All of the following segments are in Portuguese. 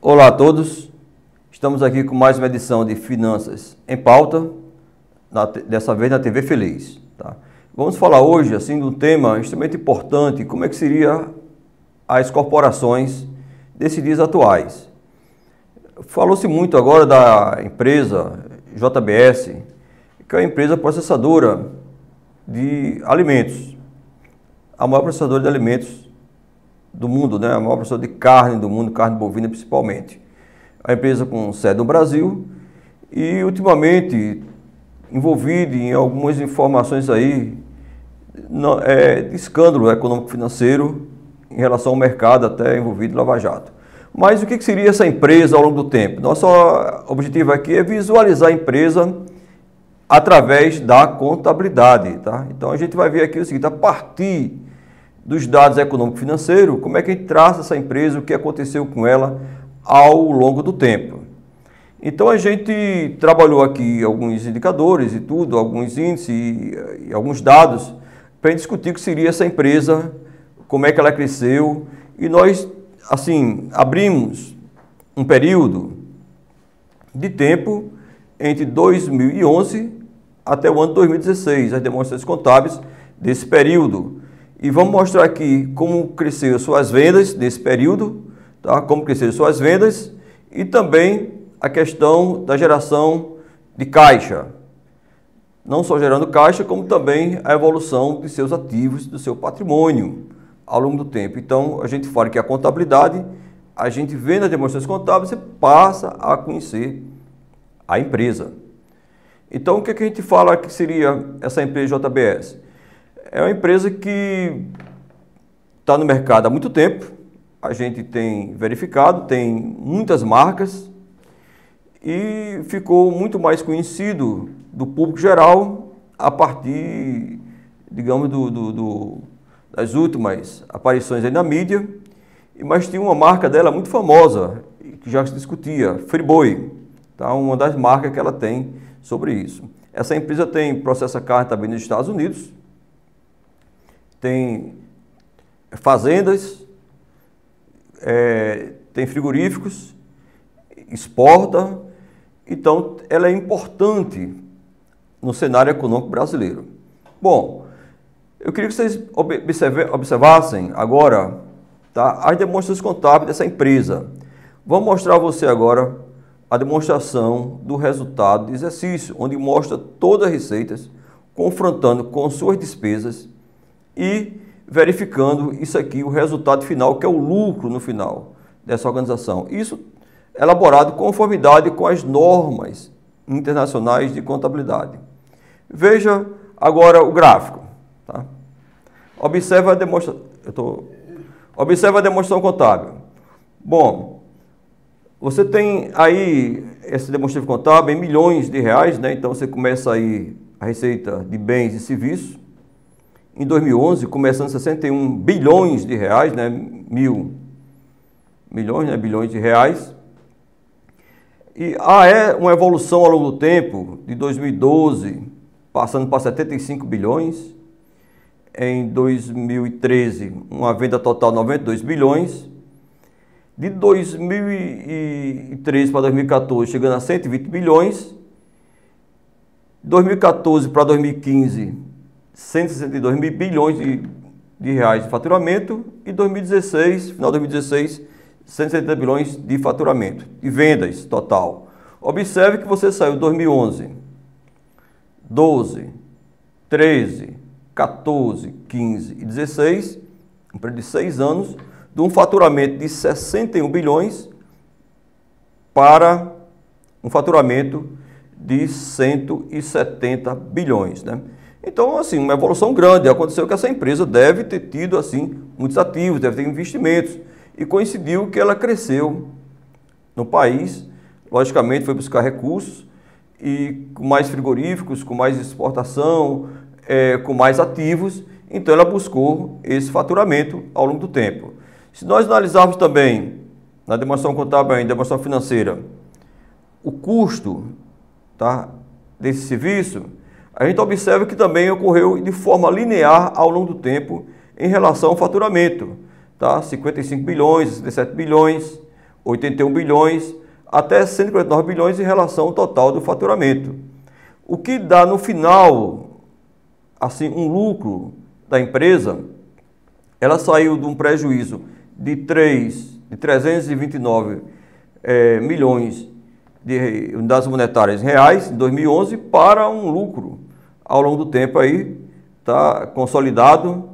Olá a todos, estamos aqui com mais uma edição de Finanças em Pauta, dessa vez na TV Feliz. Tá? Vamos falar hoje assim, de um tema extremamente importante, como é que seria as corporações desses dias atuais. Falou-se muito agora da empresa JBS, que é a empresa processadora de alimentos, a maior processadora de alimentos do mundo, né? A maior processadora de carne do mundo, carne bovina principalmente. A empresa com sede no Brasil e ultimamente envolvida em algumas informações aí de escândalo econômico-financeiro em relação ao mercado, até envolvido em Lava Jato. Mas o que seria essa empresa ao longo do tempo? Nosso objetivo aqui é visualizar a empresa através da contabilidade, tá? Então a gente vai ver aqui o seguinte, a partir dos dados econômico-financeiros, como é que a gente traça essa empresa, o que aconteceu com ela ao longo do tempo. Então a gente trabalhou aqui alguns indicadores e tudo, alguns índices e alguns dados para discutir o que seria essa empresa, como é que ela cresceu, e nós, assim, abrimos um período de tempo entre 2011 até o ano 2016, as demonstrações contábeis desse período. E vamos mostrar aqui como cresceram suas vendas nesse período, tá? Como cresceram suas vendas e também a questão da geração de caixa. Não só gerando caixa, como também a evolução de seus ativos, do seu patrimônio ao longo do tempo. Então, a gente fala que a contabilidade, a gente vê nas demonstrações contábeis, você passa a conhecer a empresa. Então, o que a gente fala que seria essa empresa JBS? É uma empresa que está no mercado há muito tempo, a gente tem verificado, tem muitas marcas e ficou muito mais conhecido do público geral a partir, digamos, das últimas aparições aí na mídia, mas tinha uma marca dela muito famosa, que já se discutia, Friboi, tá? Uma das marcas que ela tem sobre isso. Essa empresa processa carne também nos Estados Unidos, tem fazendas, tem frigoríficos, exporta, então ela é importante no cenário econômico brasileiro. Bom, eu queria que vocês observassem agora, tá, as demonstrações contábeis dessa empresa. Vamos mostrar a você agora a demonstração do resultado de exercício, onde mostra todas as receitas, confrontando com suas despesas e verificando isso aqui, o resultado final, que é o lucro no final dessa organização. Isso elaborado em conformidade com as normas internacionais de contabilidade. Veja agora o gráfico. Tá? Observe a demonstração contábil. Bom, você tem aí essa demonstração contábil em milhões de reais, né? Então você começa aí a receita de bens e serviços. Em 2011, começando 61 bilhões de reais, né? Bilhões de reais. E é uma evolução ao longo do tempo, de 2012, passando para 75 bilhões. Em 2013, uma venda total de 92 bilhões. De 2013 para 2014, chegando a 120 bilhões. 2014 para 2015, 162 bilhões de reais de faturamento e 2016, final de 2016, 170 bilhões de faturamento, de vendas total. Observe que você saiu 2011, 12, 13, 14, 15 e 16, um período de 6 anos, de um faturamento de 61 bilhões para um faturamento de 170 bilhões, né? Então, assim, uma evolução grande. Aconteceu que essa empresa deve ter tido, assim, muitos ativos, deve ter investimentos. E coincidiu que ela cresceu no país, logicamente foi buscar recursos, e com mais frigoríficos, com mais exportação, com mais ativos. Então, ela buscou esse faturamento ao longo do tempo. Se nós analisarmos também, na demonstração contábil, na demonstração financeira, o custo, tá, desse serviço, a gente observa que também ocorreu de forma linear ao longo do tempo em relação ao faturamento. Tá? 55 bilhões, 67 bilhões, 81 bilhões até 149 bilhões em relação ao total do faturamento. O que dá no final, assim, um lucro da empresa, ela saiu de um prejuízo de 329 milhões de unidades monetárias reais em 2011 para um lucro ao longo do tempo aí, tá consolidado,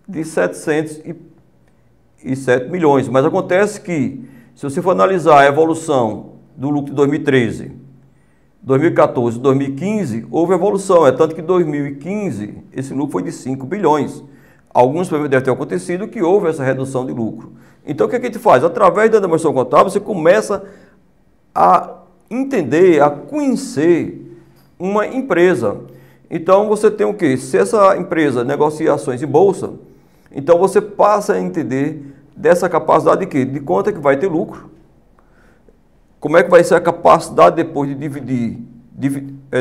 de 707 milhões. Mas acontece que, se você for analisar a evolução do lucro de 2013, 2014 e 2015, houve evolução. É tanto que em 2015 esse lucro foi de 5 bilhões. Alguns devem ter acontecido que houve essa redução de lucro. Então o que a gente faz? Através da demonstração contábil você começa a entender, a conhecer uma empresa. Então você tem o quê? Se essa empresa negocia ações em bolsa, então você passa a entender dessa capacidade de quê? De quanto é que vai ter lucro. Como é que vai ser a capacidade depois de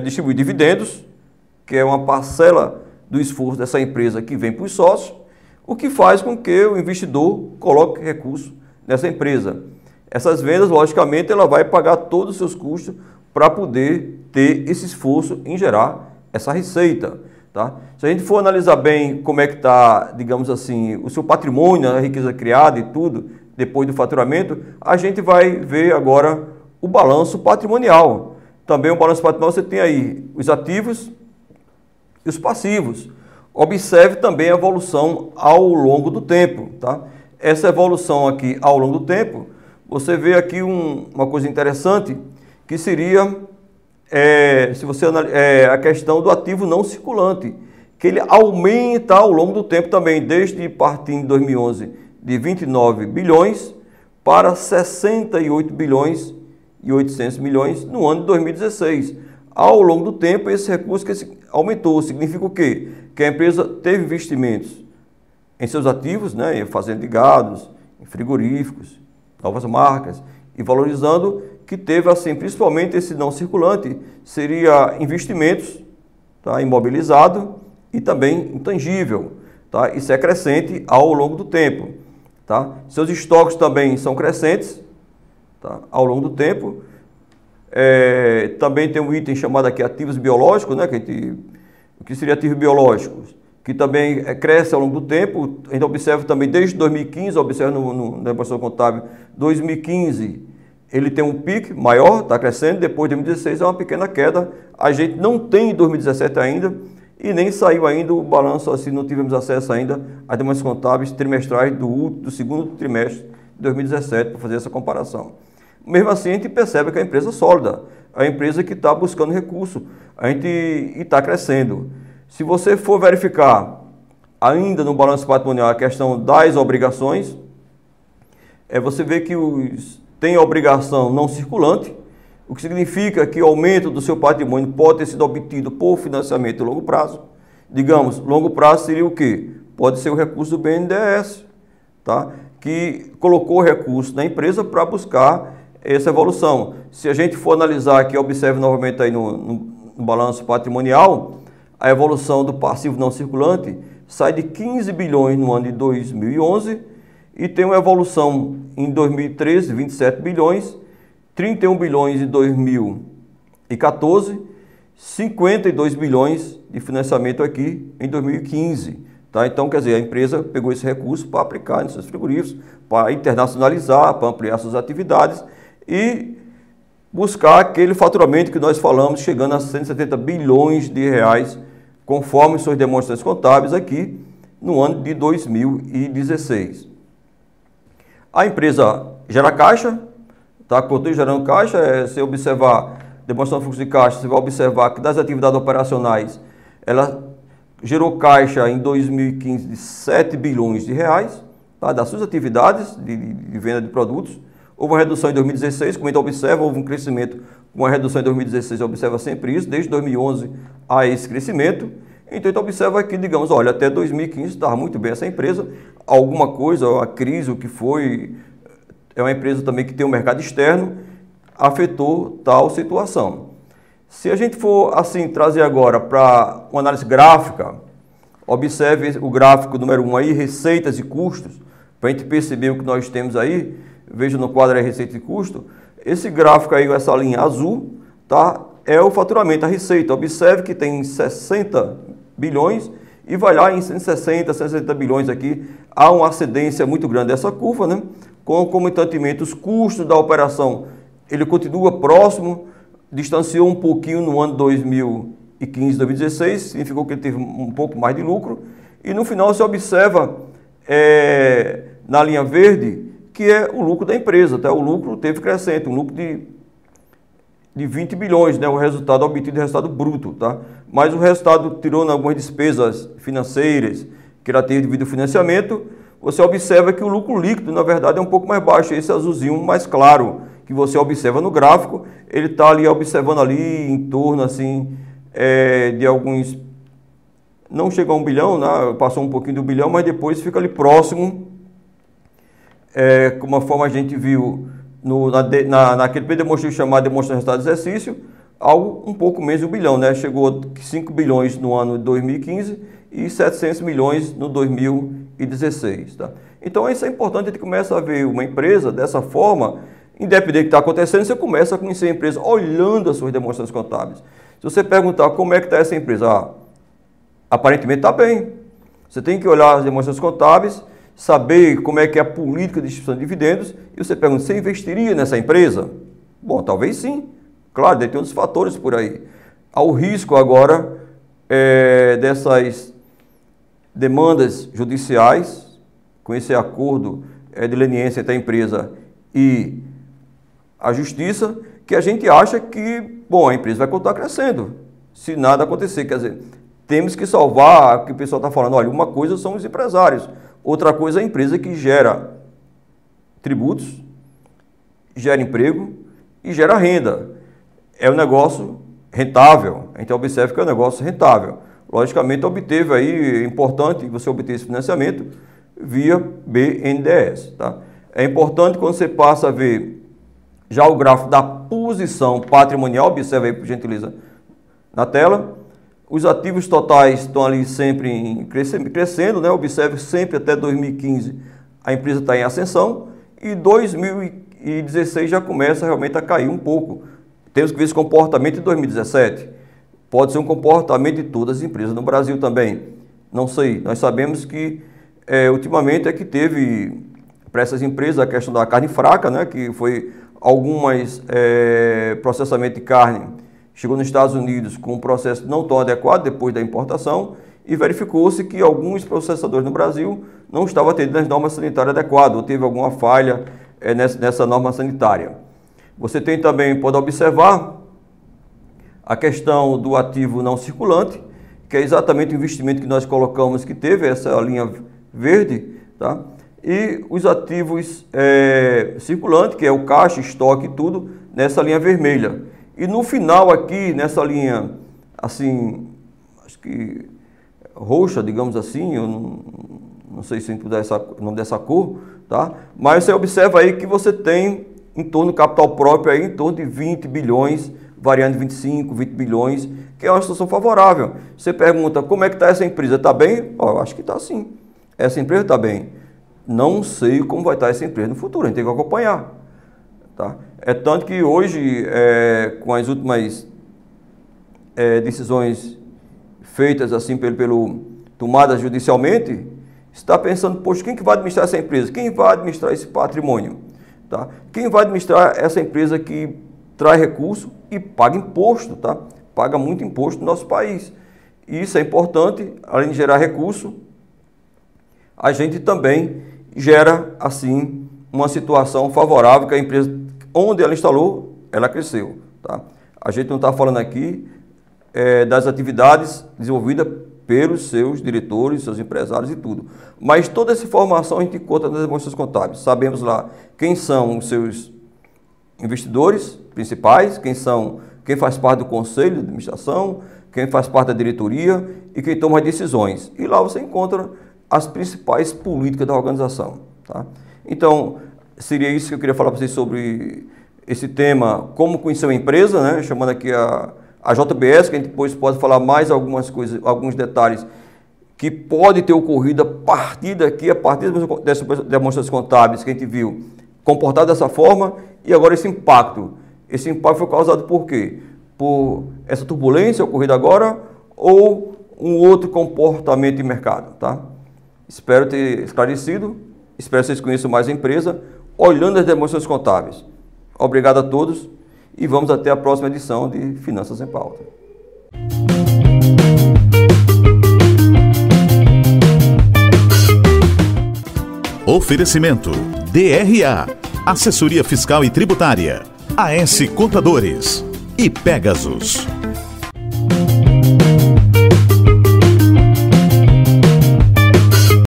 distribuir dividendos, que é uma parcela do esforço dessa empresa que vem para os sócios, o que faz com que o investidor coloque recurso nessa empresa. Essas vendas, logicamente, ela vai pagar todos os seus custos para poder ter esse esforço em gerar essa receita. Tá? Se a gente for analisar bem como é que está, digamos assim, o seu patrimônio, a riqueza criada e tudo, depois do faturamento, a gente vai ver agora o balanço patrimonial. Também o balanço patrimonial você tem aí os ativos e os passivos. Observe também a evolução ao longo do tempo. Tá? Essa evolução aqui ao longo do tempo, você vê aqui uma coisa interessante, que seria se você a questão do ativo não circulante, que ele aumenta ao longo do tempo também, desde partindo de 2011 de 29 bilhões para 68 bilhões e 800 milhões no ano de 2016. Ao longo do tempo, esse recurso que aumentou. Significa o quê? Que a empresa teve investimentos em seus ativos, né, em fazenda de gados, em frigoríficos, novas marcas, e valorizando, que teve assim, principalmente esse não circulante, seria investimentos, tá, imobilizado e também intangível. Tá? Isso é crescente ao longo do tempo. Tá? Seus estoques também são crescentes, tá, ao longo do tempo. Também tem um item chamado aqui ativos biológicos, né, o que seria ativos biológicos, que também cresce ao longo do tempo. A gente observa também desde 2015, observa na demonstração contábil, 2015, ele tem um pico maior, está crescendo, depois de 2016 é uma pequena queda. A gente não tem em 2017 ainda, e nem saiu ainda o balanço, assim, não tivemos acesso ainda às demonstrações contábeis trimestrais do segundo trimestre de 2017 para fazer essa comparação. Mesmo assim, a gente percebe que é uma empresa sólida, é uma empresa que está buscando recurso, e está crescendo. Se você for verificar ainda no balanço patrimonial a questão das obrigações, você vê que tem a obrigação não circulante, o que significa que o aumento do seu patrimônio pode ter sido obtido por financiamento a longo prazo. Digamos, longo prazo seria o quê? Pode ser o recurso do BNDES, tá? Que colocou recurso na empresa para buscar essa evolução. Se a gente for analisar aqui, observe novamente aí no balanço patrimonial, a evolução do passivo não circulante sai de 15 bilhões no ano de 2011 e tem uma evolução em 2013, 27 bilhões, 31 bilhões em 2014, 52 bilhões de financiamento aqui em 2015. Tá? Então, quer dizer, a empresa pegou esse recurso para aplicar nos seus frigoríficos, para internacionalizar, para ampliar suas atividades e buscar aquele faturamento que nós falamos, chegando a 170 bilhões de reais, conforme suas demonstrações contábeis aqui no ano de 2016. A empresa gera caixa, tá? Continua gerando caixa. Se observar demonstração de fluxo de caixa, você vai observar que das atividades operacionais, ela gerou caixa em 2015 de 7 bilhões de reais, tá? Das suas atividades de venda de produtos. Houve uma redução em 2016, como a gente observa, houve um crescimento, uma redução em 2016, observa sempre isso, desde 2011 a esse crescimento. Então, a gente observa aqui, digamos, olha, até 2015 estava muito bem essa empresa, alguma coisa, a crise, o que foi, é uma empresa também que tem um mercado externo, afetou tal situação. Se a gente for, assim, trazer agora para uma análise gráfica, observe o gráfico número 1 aí, receitas e custos, para a gente perceber o que nós temos aí. veja no quadro aí receita e custo, esse gráfico aí, essa linha azul, tá? É o faturamento, a receita. Observe que tem 60 bilhões e vai lá em 160, 160 bilhões aqui. Há uma ascendência muito grande dessa curva, né? Concomitantemente, os custos da operação, ele continua próximo, distanciou um pouquinho no ano 2015, 2016, significou que ele teve um pouco mais de lucro. E no final se observa na linha verde, que é o lucro da empresa, tá? O lucro teve crescente, um lucro de 20 bilhões, né? O resultado obtido é o resultado bruto, tá? Mas o resultado, tirando algumas despesas financeiras que ela teve devido ao financiamento, você observa que o lucro líquido, na verdade, é um pouco mais baixo. Esse azulzinho mais claro que você observa no gráfico, ele está ali observando ali em torno assim de alguns, não chegou a 1 bilhão, né? Passou um pouquinho do bilhão, mas depois fica ali próximo, como a forma a gente viu naquele demonstrativo chamado demonstração de resultado de exercício, algo um pouco menos de 1 bilhão, né? Chegou a 5 bilhões no ano de 2015 e 700 milhões no 2016, tá? Então isso é importante, a gente começa a ver uma empresa dessa forma, independente do que está acontecendo, você começa a conhecer a empresa olhando as suas demonstrações contábeis. Se você perguntar como é que está essa empresa, aparentemente está bem. Você tem que olhar as demonstrações contábeis, saber como é que é a política de distribuição de dividendos, e você pergunta, você investiria nessa empresa? Bom, talvez sim. Claro, deve ter outros fatores por aí. Há o risco agora dessas demandas judiciais, com esse acordo de leniência entre a empresa e a justiça, que a gente acha que, bom, a empresa vai continuar crescendo, se nada acontecer. Quer dizer, temos que salvar, o que o pessoal está falando, olha, uma coisa são os empresários, outra coisa é a empresa que gera tributos, gera emprego e gera renda. É um negócio rentável, então observe que é um negócio rentável. Logicamente, obteve aí, é importante você obter esse financiamento via BNDES, tá? É importante quando você passa a ver já o gráfico da posição patrimonial, observe aí, por gentileza, na tela. Os ativos totais estão ali sempre crescendo, né? Observe sempre até 2015 a empresa está em ascensão e 2016 já começa realmente a cair um pouco. Temos que ver esse comportamento em 2017. Pode ser um comportamento de todas as empresas no Brasil também. Não sei, nós sabemos que ultimamente é que teve para essas empresas a questão da carne fraca, né? Que foi algumas processamento de carne, chegou nos Estados Unidos com um processo não tão adequado depois da importação e verificou-se que alguns processadores no Brasil não estavam atendendo as normas sanitárias adequadas ou teve alguma falha nessa norma sanitária. Você tem também, pode observar, a questão do ativo não circulante, que é exatamente o investimento que nós colocamos, que teve essa linha verde, tá? E os ativos circulantes, que é o caixa, estoque e tudo, nessa linha vermelha. E no final aqui, nessa linha, assim, acho que roxa, digamos assim, eu não sei se puder o nome dessa cor, tá? Mas você observa aí que você tem em torno do capital próprio aí, em torno de 20 bilhões, variando de 25, 20 bilhões, que é uma situação favorável. Você pergunta, como é que está essa empresa? Está bem? Eu acho que está sim. Essa empresa está bem. Não sei como vai estar essa empresa no futuro, a gente tem que acompanhar. Tá? É tanto que hoje, com as últimas decisões feitas assim tomadas judicialmente, está pensando, poxa, quem que vai administrar essa empresa? Quem vai administrar esse patrimônio? Tá? Quem vai administrar essa empresa que traz recurso e paga imposto, tá? Paga muito imposto no nosso país. E isso é importante, além de gerar recurso, a gente também gera, assim, uma situação favorável que a empresa, onde ela instalou, ela cresceu, tá? A gente não está falando aqui das atividades desenvolvidas pelos seus diretores, seus empresários e tudo. Mas toda essa informação a gente encontra nas demonstrações contábeis. Sabemos lá quem são os seus investidores principais, quem faz parte do conselho de administração, quem faz parte da diretoria e quem toma as decisões. E lá você encontra as principais políticas da organização, tá? Então, seria isso que eu queria falar para vocês sobre esse tema, como conhecer uma empresa, né? Chamando aqui a JBS, que a gente depois pode falar mais algumas coisas, alguns detalhes que pode ter ocorrido a partir daqui, a partir dessas demonstrações contábeis que a gente viu, comportado dessa forma e agora esse impacto. Esse impacto foi causado por quê? Por essa turbulência ocorrida agora ou um outro comportamento de mercado, tá? Espero ter esclarecido, espero que vocês conheçam mais a empresa, olhando as demonstrações contábeis. Obrigado a todos e vamos até a próxima edição de Finanças em Pauta. Oferecimento DRA, Assessoria Fiscal e Tributária, AS Contadores e Pegasus.